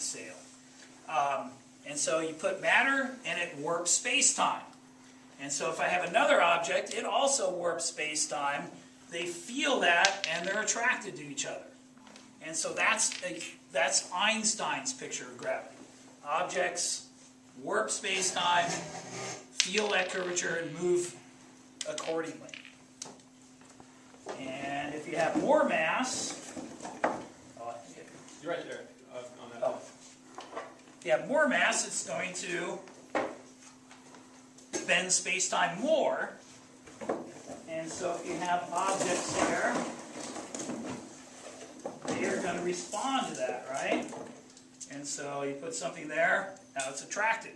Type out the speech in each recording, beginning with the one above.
sail. And so you put matter and it warps space-time. And so if I have another object, it also warps space-time. They feel that and they're attracted to each other. And so that's Einstein's picture of gravity. Objects warp space-time, feel that curvature, and move accordingly. And if you have more mass, you're right there on that. Oh. If you have more mass, it's going to bend space-time more. And so if you have objects here, they are going to respond to that, right? And so you put something there, now it's attracted.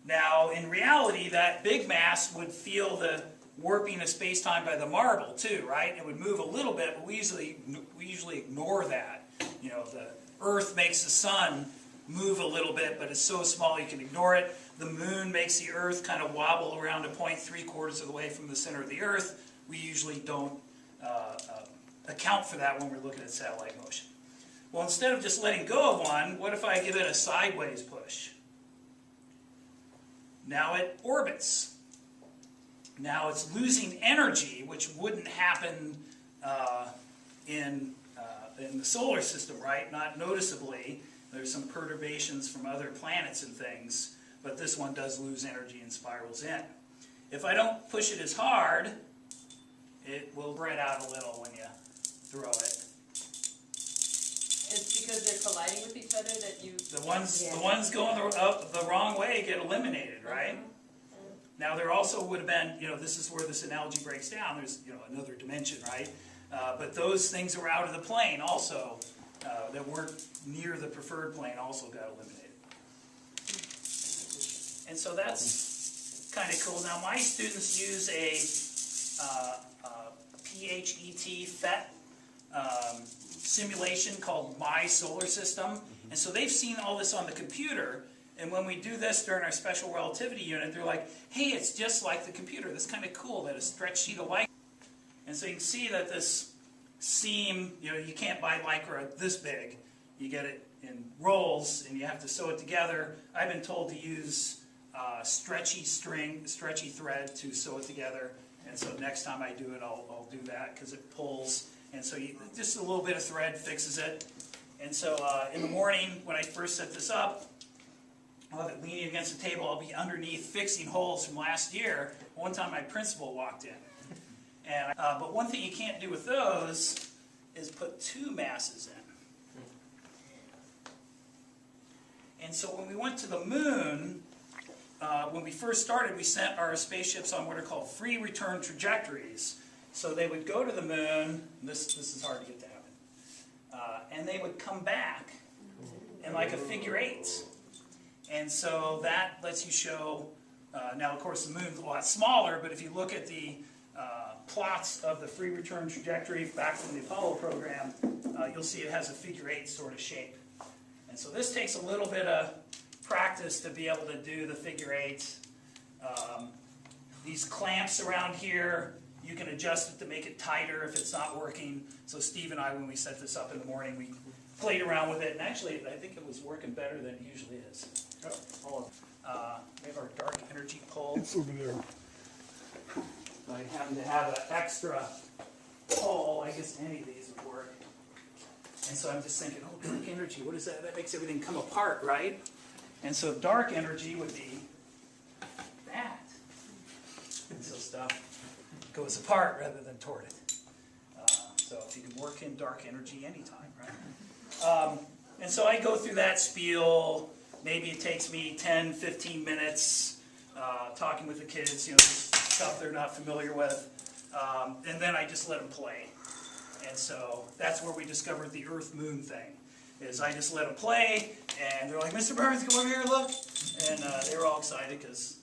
Now, in reality, that big mass would feel the warping of space-time by the marble too, right? It would move a little bit, but we usually ignore that. You know, the Earth makes the sun move a little bit, but it's so small you can ignore it. The moon makes the Earth kind of wobble around a point 3/4 of the way from the center of the Earth. We usually don't account for that when we're looking at satellite motion. Well, instead of just letting go of one, what if I give it a sideways push? Now it orbits. Now it's losing energy, which wouldn't happen in the solar system, right? Not noticeably. There's some perturbations from other planets and things, but this one does lose energy and spirals in. If I don't push it as hard, it will spread out a little when you throw it. It's because they're colliding with each other that you... The ones going the wrong way get eliminated, right? Now there also would have been, this is where this analogy breaks down. There's, another dimension, right? But those things that were out of the plane also, that weren't near the preferred plane, also got eliminated. And so that's kind of cool. Now my students use a PHET simulation called My Solar System. And so they've seen all this on the computer. And when we do this during our special relativity unit, they're like, hey, it's just like the computer. That's kind of cool that a stretch sheet of light. And so you can see that this seam, you can't buy Lycra this big. You get it in rolls and you have to sew it together. I've been told to use stretchy thread to sew it together. And so next time I do it, I'll do that because it pulls. And so just a little bit of thread fixes it. And so in the morning when I first set this up, I'll have it leaning against the table. I'll be underneath fixing holes from last year. One time my principal walked in. And, but one thing you can't do with those is put two masses in. And so when we went to the moon, when we first started, we sent our spaceships on what are called free return trajectories. So they would go to the moon. This is hard to get to happen. And they would come back in like a figure eight. And so that lets you show, now of course the moon's a lot smaller, but if you look at the plots of the free return trajectory back from the Apollo program, you'll see it has a figure eight sort of shape. And so this takes a little bit of practice to be able to do the figure eight. These clamps around here, you can adjust it to make it tighter if it's not working. So Steve and I, when we set this up in the morning, we played around with it, and actually I think it was working better than it usually is. We have our dark energy pole. It's over there. I happen to have an extra pole. I guess any of these would work. And so I'm just thinking, oh, dark energy, what is that? That makes everything come apart, right? And so dark energy would be that. And so stuff goes apart rather than toward it. So if you can work in dark energy anytime, right? And so I go through that spiel. Maybe it takes me 10, 15 minutes talking with the kids, just stuff they're not familiar with. And then I just let them play. And so that's where we discovered the Earth-Moon thing. Is I just let them play, and they're like, Mr. Burns, come over here, look. And they were all excited because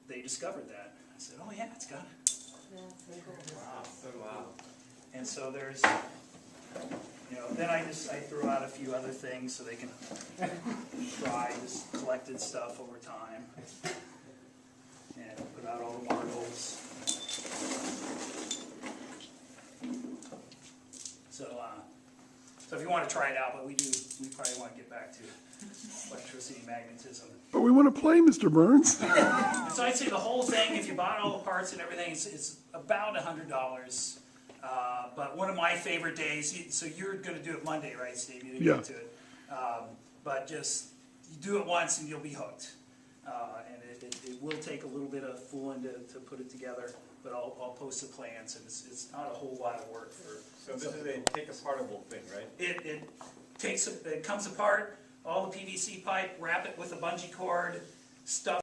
they discovered that. I said, oh yeah, it's got it. Wow, so wow. And so there's, then I throw out a few other things so they can try this collected stuff over time. And put out all the marbles. So if you want to try it out, but we probably want to get back to electricity, magnetism. But we want to play, Mr. Burns. So I'd say the whole thing, if you bought all the parts and everything, it's about $100. But one of my favorite days, so you're going to do it Monday, right, Steve? You didn't Yeah. get to it. But just, you do it once and you'll be hooked. And it will take a little bit of fooling to put it together, but I'll post the plans, and it's not a whole lot of work for. So this is a take-apartable thing, right? It comes apart, all the PVC pipe, wrap it with a bungee cord, stuff